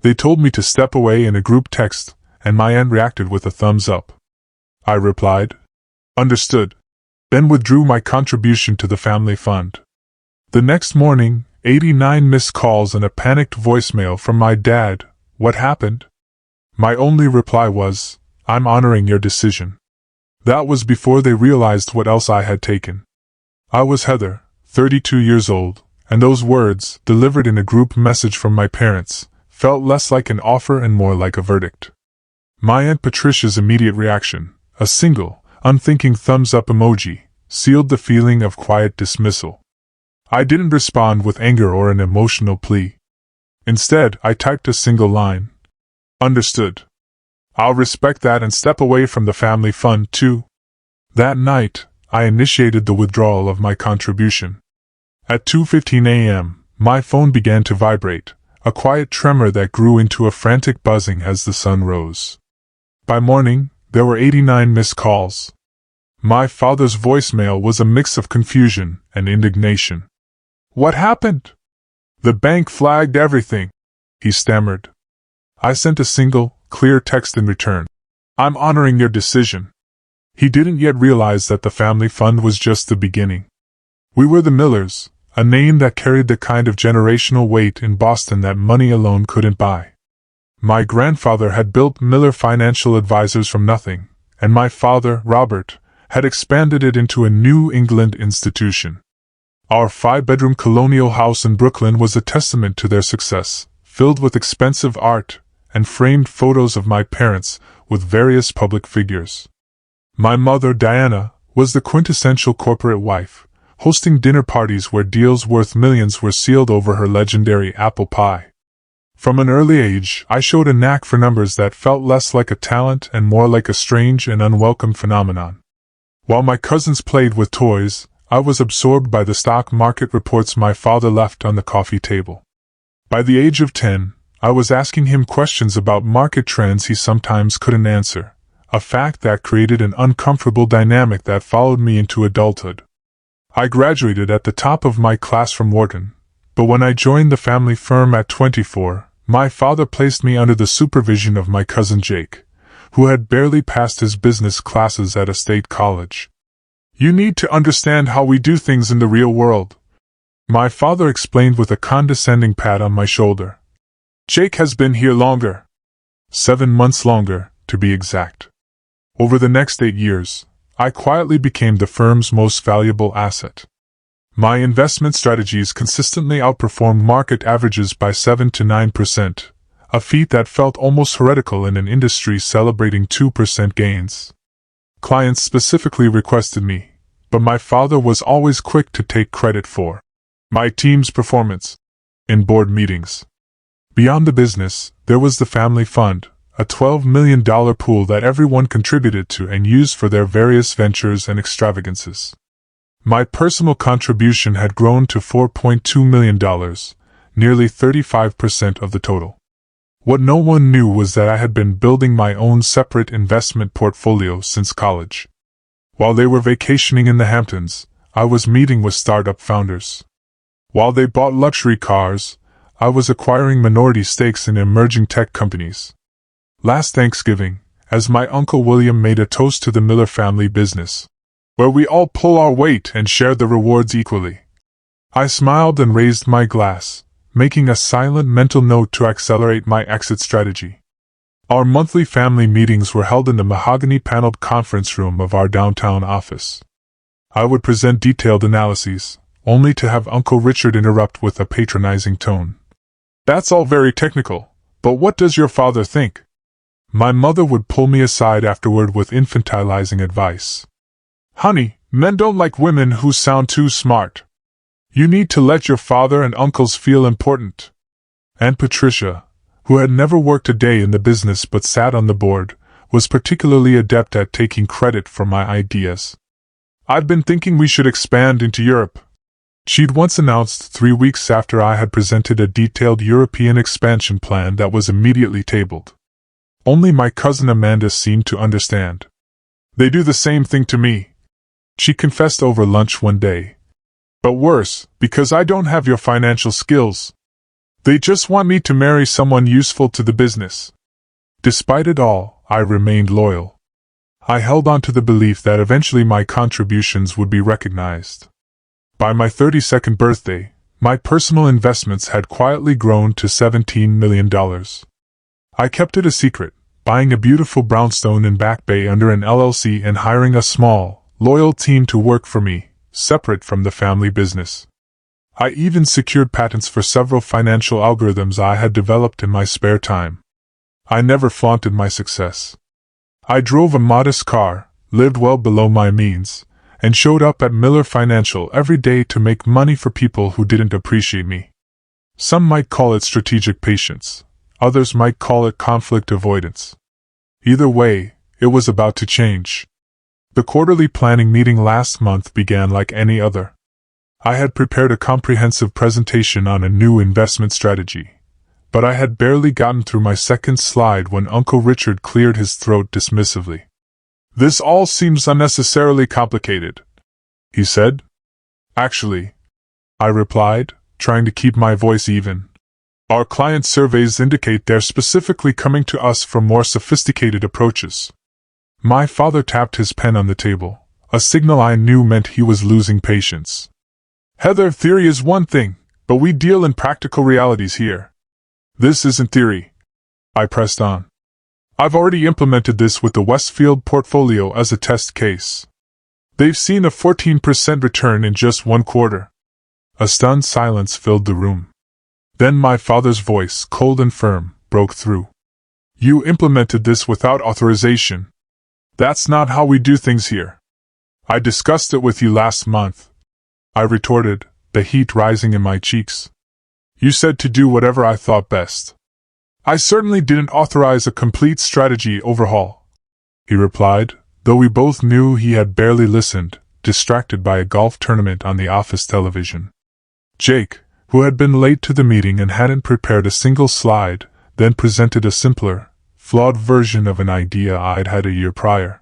They told me to step away in a group text, and my aunt reacted with a thumbs up. I replied, "Understood," then withdrew my contribution to the family fund. The next morning, 89 missed calls and a panicked voicemail from my dad. What happened? My only reply was, "I'm honoring your decision." That was before they realized what else I had taken. I was Heather, 32 years old, and those words, delivered in a group message from my parents, felt less like an offer and more like a verdict. My Aunt Patricia's immediate reaction, a single, unthinking thumbs-up emoji, sealed the feeling of quiet dismissal. I didn't respond with anger or an emotional plea. Instead, I typed a single line. "Understood. I'll respect that and step away from the family fund too." That night, I initiated the withdrawal of my contribution. At 2:15 a.m., my phone began to vibrate, a quiet tremor that grew into a frantic buzzing as the sun rose. By morning, there were 89 missed calls. My father's voicemail was a mix of confusion and indignation. "What happened?" "The bank flagged everything," he stammered. I sent a single, clear text in return. "I'm honoring your decision." He didn't yet realize that the family fund was just the beginning. We were the Millers, a name that carried the kind of generational weight in Boston that money alone couldn't buy. My grandfather had built Miller Financial Advisors from nothing, and my father, Robert, had expanded it into a New England institution. Our 5-bedroom colonial house in Brooklyn was a testament to their success, filled with expensive art and framed photos of my parents with various public figures. My mother, Diana, was the quintessential corporate wife, hosting dinner parties where deals worth millions were sealed over her legendary apple pie. From an early age, I showed a knack for numbers that felt less like a talent and more like a strange and unwelcome phenomenon. While my cousins played with toys, I was absorbed by the stock market reports my father left on the coffee table. By the age of 10, I was asking him questions about market trends he sometimes couldn't answer, a fact that created an uncomfortable dynamic that followed me into adulthood. I graduated at the top of my class from Wharton, but when I joined the family firm at 24, my father placed me under the supervision of my cousin Jake, who had barely passed his business classes at a state college. "You need to understand how we do things in the real world," my father explained with a condescending pat on my shoulder. "Jake has been here longer. 7 months longer, to be exact." Over the next 8 years, I quietly became the firm's most valuable asset. My investment strategies consistently outperformed market averages by 7 to 9%, a feat that felt almost heretical in an industry celebrating 2% gains. Clients specifically requested me, but my father was always quick to take credit for my team's performance in board meetings. Beyond the business, there was the family fund, a $12 million pool that everyone contributed to and used for their various ventures and extravagances. My personal contribution had grown to $4.2 million, nearly 35% of the total. What no one knew was that I had been building my own separate investment portfolio since college. While they were vacationing in the Hamptons, I was meeting with startup founders. While they bought luxury cars, I was acquiring minority stakes in emerging tech companies. Last Thanksgiving, as my Uncle William made a toast to the Miller family business, where we all pull our weight and share the rewards equally, I smiled and raised my glass, making a silent mental note to accelerate my exit strategy. Our monthly family meetings were held in the mahogany-paneled conference room of our downtown office. I would present detailed analyses, only to have Uncle Richard interrupt with a patronizing tone. "That's all very technical, but what does your father think?" My mother would pull me aside afterward with infantilizing advice. "Honey, men don't like women who sound too smart. You need to let your father and uncles feel important." Aunt Patricia, who had never worked a day in the business but sat on the board, was particularly adept at taking credit for my ideas. "I've been thinking we should expand into Europe," she'd once announced 3 weeks after I had presented a detailed European expansion plan that was immediately tabled. Only my cousin Amanda seemed to understand. "They do the same thing to me," she confessed over lunch one day. "But worse, because I don't have your financial skills." They just want me to marry someone useful to the business. Despite it all, I remained loyal. I held on to the belief that eventually my contributions would be recognized. By my 32nd birthday, my personal investments had quietly grown to $17 million. I kept it a secret, buying a beautiful brownstone in Back Bay under an LLC and hiring a small, loyal team to work for me, separate from the family business. I even secured patents for several financial algorithms I had developed in my spare time. I never flaunted my success. I drove a modest car, lived well below my means, and showed up at Miller Financial every day to make money for people who didn't appreciate me. Some might call it strategic patience. Others might call it conflict avoidance. Either way, it was about to change. The quarterly planning meeting last month began like any other. I had prepared a comprehensive presentation on a new investment strategy, but I had barely gotten through my second slide when Uncle Richard cleared his throat dismissively. "This all seems unnecessarily complicated," he said. "Actually," I replied, trying to keep my voice even, "our client surveys indicate they're specifically coming to us for more sophisticated approaches." My father tapped his pen on the table, a signal I knew meant he was losing patience. "Heather, theory is one thing, but we deal in practical realities here. This isn't theory," I pressed on. "I've already implemented this with the Westfield portfolio as a test case. They've seen a 14% return in just one quarter." A stunned silence filled the room. Then my father's voice, cold and firm, broke through. "You implemented this without authorization. That's not how we do things here. I discussed it with you last month," I retorted, the heat rising in my cheeks. "You said to do whatever I thought best." "I certainly didn't authorize a complete strategy overhaul," he replied, though we both knew he had barely listened, distracted by a golf tournament on the office television. Jake, who had been late to the meeting and hadn't prepared a single slide, then presented a simpler, flawed version of an idea I'd had a year prior.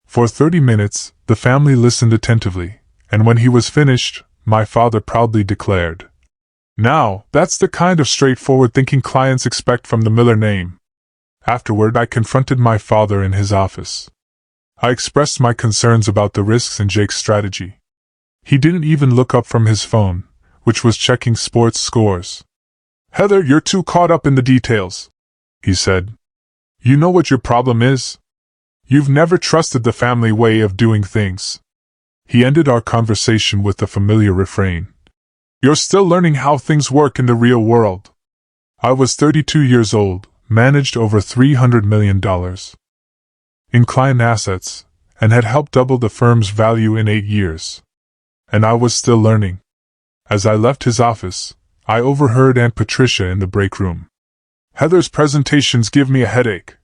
For 30 minutes, the family listened attentively, and when he was finished, my father proudly declared, "Now, that's the kind of straightforward thinking clients expect from the Miller name." Afterward, I confronted my father in his office. I expressed my concerns about the risks in Jake's strategy. He didn't even look up from his phone, which was checking sports scores. "Heather, you're too caught up in the details," he said. "You know what your problem is? You've never trusted the family way of doing things." He ended our conversation with the familiar refrain, "You're still learning how things work in the real world." I was 32 years old, managed over $300 million in client assets, and had helped double the firm's value in 8 years. And I was still learning. As I left his office, I overheard Aunt Patricia in the break room. "Heather's presentations give me a headache,"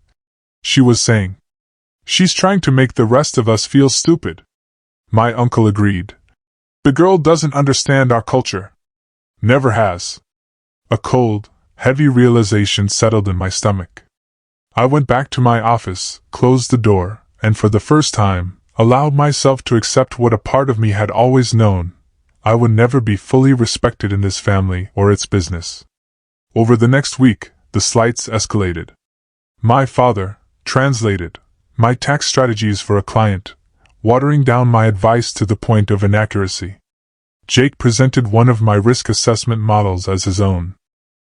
she was saying. "She's trying to make the rest of us feel stupid." My uncle agreed. "The girl doesn't understand our culture. Never has." A cold, heavy realization settled in my stomach. I went back to my office, closed the door, and for the first time, allowed myself to accept what a part of me had always known. I would never be fully respected in this family or its business. Over the next week, the slights escalated. My father translated my tax strategies for a client, watering down my advice to the point of inaccuracy. Jake presented one of my risk assessment models as his own.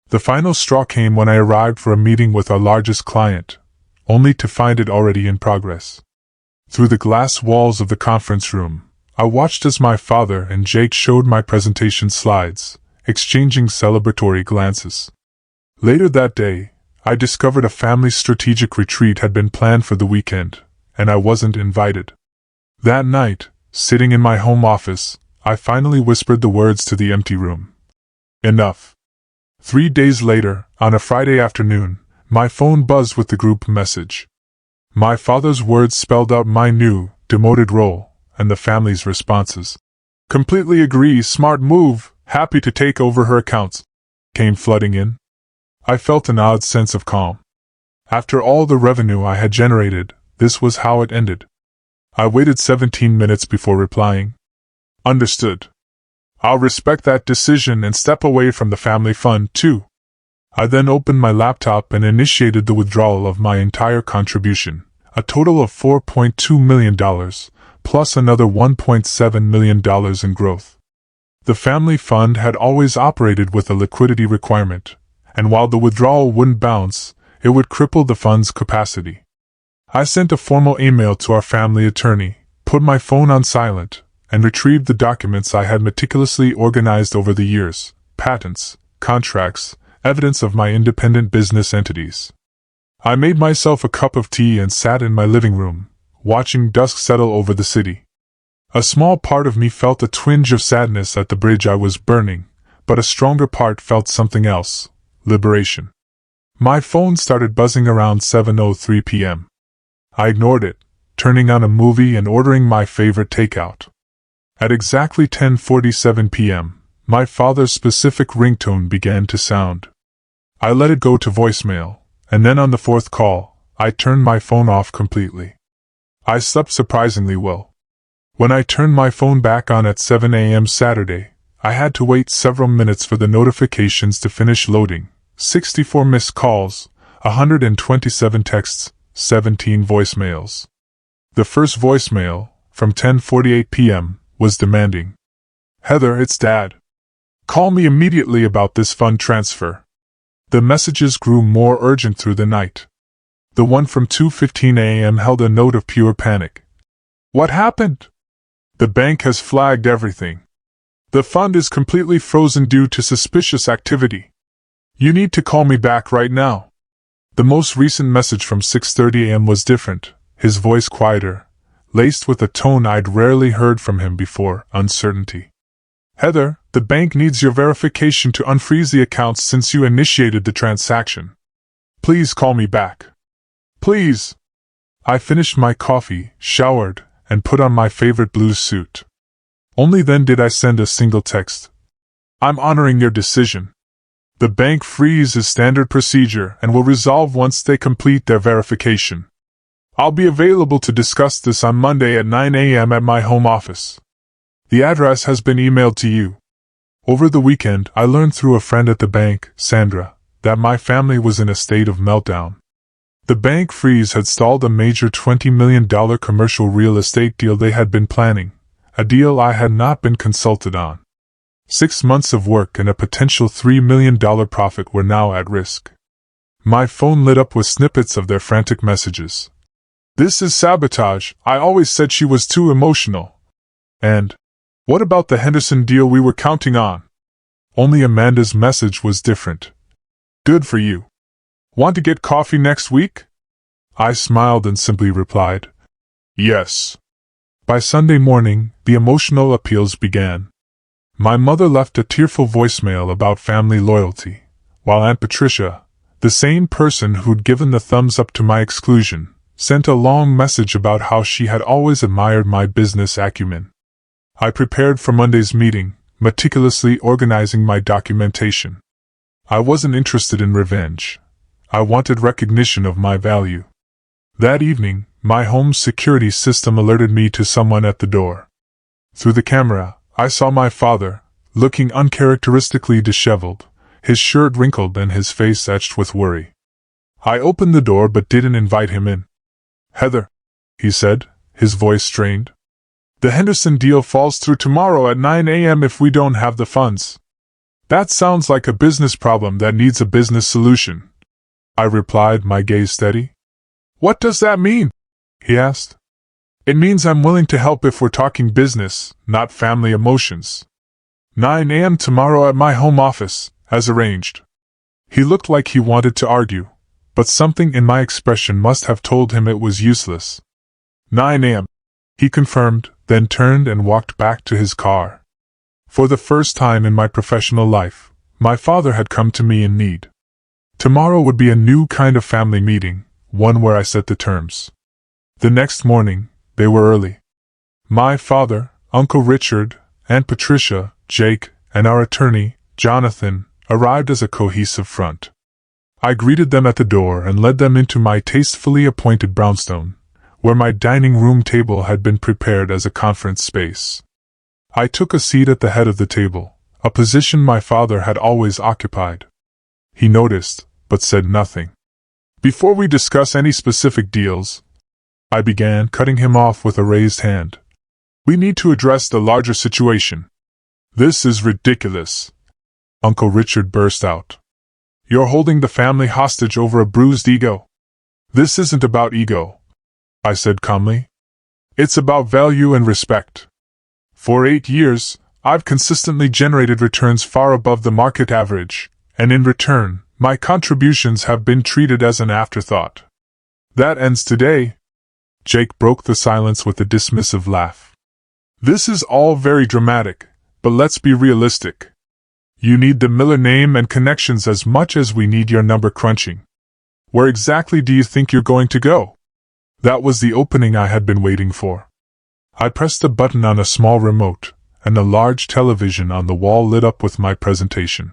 The final straw came when I arrived for a meeting with our largest client, only to find it already in progress. Through the glass walls of the conference room, I watched as my father and Jake showed my presentation slides, exchanging celebratory glances. Later that day, I discovered a family strategic retreat had been planned for the weekend, and I wasn't invited. That night, sitting in my home office, I finally whispered the words to the empty room. Enough. 3 days later, on a Friday afternoon, my phone buzzed with the group message. My father's words spelled out my new, demoted role, and the family's responses. "Completely agree, smart move, happy to take over her accounts," came flooding in. I felt an odd sense of calm. After all the revenue I had generated, this was how it ended. I waited 17 minutes before replying. "Understood. I'll respect that decision and step away from the family fund, too." I then opened my laptop and initiated the withdrawal of my entire contribution, a total of $4.2 million, plus another $1.7 million in growth. The family fund had always operated with a liquidity requirement, and while the withdrawal wouldn't bounce, it would cripple the fund's capacity. I sent a formal email to our family attorney, put my phone on silent, and retrieved the documents I had meticulously organized over the years: patents, contracts, evidence of my independent business entities. I made myself a cup of tea and sat in my living room, watching dusk settle over the city. A small part of me felt a twinge of sadness at the bridge I was burning, but a stronger part felt something else: liberation. My phone started buzzing around 7:03 p.m. I ignored it, turning on a movie and ordering my favorite takeout. At exactly 10:47 p.m., my father's specific ringtone began to sound. I let it go to voicemail, and then on the fourth call, I turned my phone off completely. I slept surprisingly well. When I turned my phone back on at 7 a.m. Saturday, I had to wait several minutes for the notifications to finish loading: 64 missed calls, 127 texts, 17 voicemails. The first voicemail, from 10:48 p.m., was demanding. "Heather, it's Dad. Call me immediately about this fund transfer." The messages grew more urgent through the night. The one from 2:15 a.m. held a note of pure panic. "What happened?" "The bank has flagged everything. The fund is completely frozen due to suspicious activity. You need to call me back right now." The most recent message from 6:30 a.m. was different, his voice quieter, laced with a tone I'd rarely heard from him before: uncertainty. "Heather, the bank needs your verification to unfreeze the accounts since you initiated the transaction. Please call me back. Please." I finished my coffee, showered, and put on my favorite blue suit. Only then did I send a single text. "I'm honoring your decision. The bank freeze is standard procedure and will resolve once they complete their verification. I'll be available to discuss this on Monday at 9 a.m. at my home office. The address has been emailed to you." Over the weekend, I learned through a friend at the bank, Sandra, that my family was in a state of meltdown. The bank freeze had stalled a major $20 million commercial real estate deal they had been planning, a deal I had not been consulted on. 6 months of work and a potential $3 million profit were now at risk. My phone lit up with snippets of their frantic messages. "This is sabotage. I always said she was too emotional." And, "What about the Henderson deal we were counting on?" Only Amanda's message was different. "Good for you. Want to get coffee next week?" I smiled and simply replied, "Yes." By Sunday morning, the emotional appeals began. My mother left a tearful voicemail about family loyalty, while Aunt Patricia, the same person who'd given the thumbs up to my exclusion, sent a long message about how she had always admired my business acumen. I prepared for Monday's meeting, meticulously organizing my documentation. I wasn't interested in revenge. I wanted recognition of my value. That evening, my home's security system alerted me to someone at the door. Through the camera, I saw my father, looking uncharacteristically disheveled, his shirt wrinkled and his face etched with worry. I opened the door but didn't invite him in. "Heather," he said, his voice strained. "The Henderson deal falls through tomorrow at 9 a.m. if we don't have the funds." "That sounds like a business problem that needs a business solution," I replied, my gaze steady. "What does that mean?" he asked. "It means I'm willing to help if we're talking business, not family emotions. 9 a.m. tomorrow at my home office, as arranged." He looked like he wanted to argue, but something in my expression must have told him it was useless. 9 a.m., he confirmed, then turned and walked back to his car. For the first time in my professional life, my father had come to me in need. Tomorrow would be a new kind of family meeting, one where I set the terms. The next morning, they were early. My father, Uncle Richard, Aunt Patricia, Jake, and our attorney, Jonathan, arrived as a cohesive front. I greeted them at the door and led them into my tastefully appointed brownstone, where my dining room table had been prepared as a conference space. I took a seat at the head of the table, a position my father had always occupied. He noticed, but said nothing. Before we discuss any specific deals, I began, cutting him off with a raised hand. We need to address the larger situation. This is ridiculous, Uncle Richard burst out. You're holding the family hostage over a bruised ego. This isn't about ego, I said calmly. It's about value and respect. For 8 years, I've consistently generated returns far above the market average, and in return, my contributions have been treated as an afterthought. That ends today. Jake broke the silence with a dismissive laugh. This is all very dramatic, but let's be realistic. You need the Miller name and connections as much as we need your number crunching. Where exactly do you think you're going to go? That was the opening I had been waiting for. I pressed a button on a small remote, and a large television on the wall lit up with my presentation.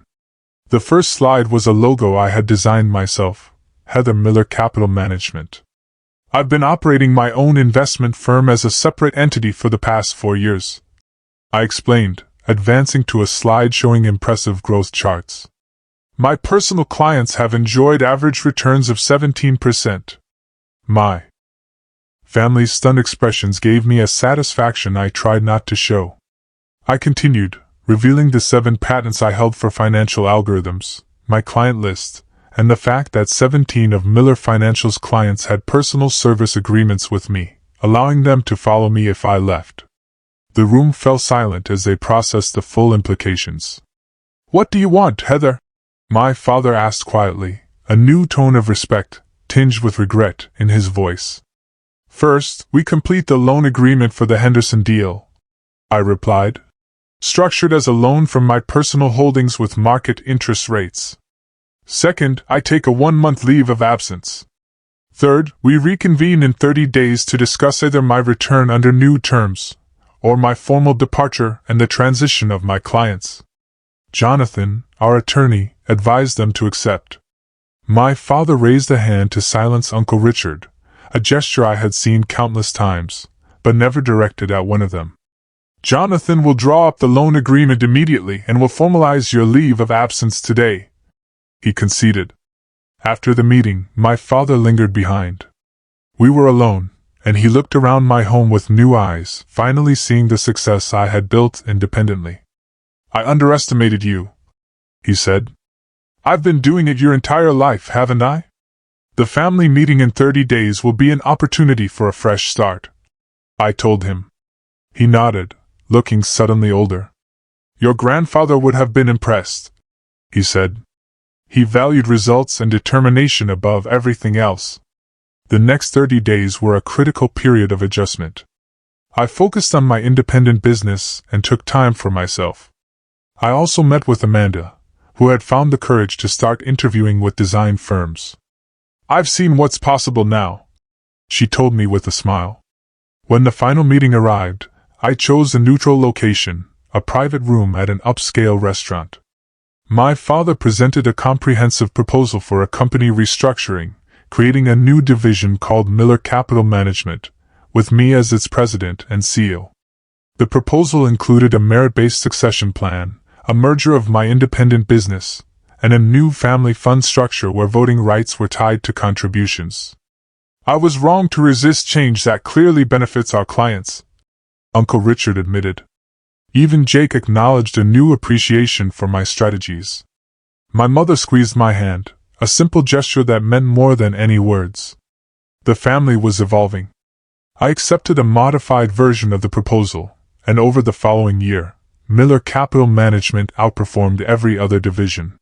The first slide was a logo I had designed myself, Heather Miller Capital Management. I've been operating my own investment firm as a separate entity for the past 4 years, I explained, advancing to a slide showing impressive growth charts. My personal clients have enjoyed average returns of 17%. My family's stunned expressions gave me a satisfaction I tried not to show. I continued, revealing the 7 patents I held for financial algorithms, my client list, and the fact that 17 of Miller Financial's clients had personal service agreements with me, allowing them to follow me if I left. The room fell silent as they processed the full implications. What do you want, Heather? My father asked quietly, a new tone of respect, tinged with regret, in his voice. First, we complete the loan agreement for the Henderson deal, I replied. Structured as a loan from my personal holdings with market interest rates. Second, I take a 1-month leave of absence. Third, we reconvene in 30 days to discuss either my return under new terms, or my formal departure and the transition of my clients. Jonathan, our attorney, advised them to accept. My father raised a hand to silence Uncle Richard, a gesture I had seen countless times, but never directed at one of them. Jonathan will draw up the loan agreement immediately and will formalize your leave of absence today, he conceded. After the meeting, my father lingered behind. We were alone, and he looked around my home with new eyes, finally seeing the success I had built independently. I underestimated you, he said. I've been doing it your entire life, haven't I? The family meeting in 30 days will be an opportunity for a fresh start, I told him. He nodded, looking suddenly older. Your grandfather would have been impressed, he said. He valued results and determination above everything else. The next 30 days were a critical period of adjustment. I focused on my independent business and took time for myself. I also met with Amanda, who had found the courage to start interviewing with design firms. I've seen what's possible now, she told me with a smile. When the final meeting arrived, I chose a neutral location, a private room at an upscale restaurant. My father presented a comprehensive proposal for a company restructuring, creating a new division called Miller Capital Management, with me as its president and CEO. The proposal included a merit-based succession plan, a merger of my independent business, and a new family fund structure where voting rights were tied to contributions. I was wrong to resist change that clearly benefits our clients, Uncle Richard admitted. Even Jake acknowledged a new appreciation for my strategies. My mother squeezed my hand, a simple gesture that meant more than any words. The family was evolving. I accepted a modified version of the proposal, and over the following year, Miller Capital Management outperformed every other division.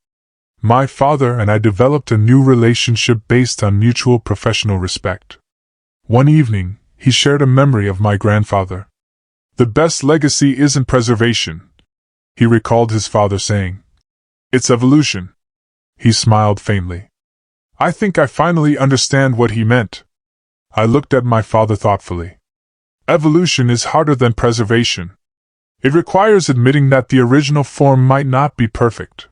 My father and I developed a new relationship based on mutual professional respect. One evening, he shared a memory of my grandfather. The best legacy isn't preservation, he recalled his father saying. It's evolution. He smiled faintly. I think I finally understand what he meant. I looked at my father thoughtfully. Evolution is harder than preservation. It requires admitting that the original form might not be perfect.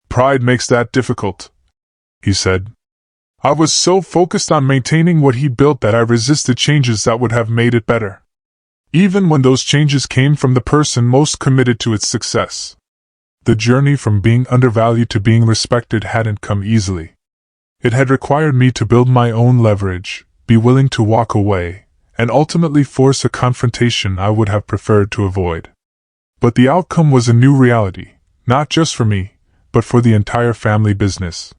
Pride makes that difficult, he said. I was so focused on maintaining what he built that I resisted changes that would have made it better, even when those changes came from the person most committed to its success. The journey from being undervalued to being respected hadn't come easily. It had required me to build my own leverage, be willing to walk away, and ultimately force a confrontation I would have preferred to avoid. But the outcome was a new reality, not just for me, but for the entire family business.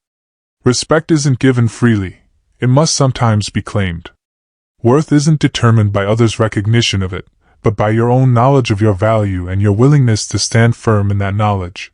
Respect isn't given freely, it must sometimes be claimed. Worth isn't determined by others' recognition of it, but by your own knowledge of your value and your willingness to stand firm in that knowledge.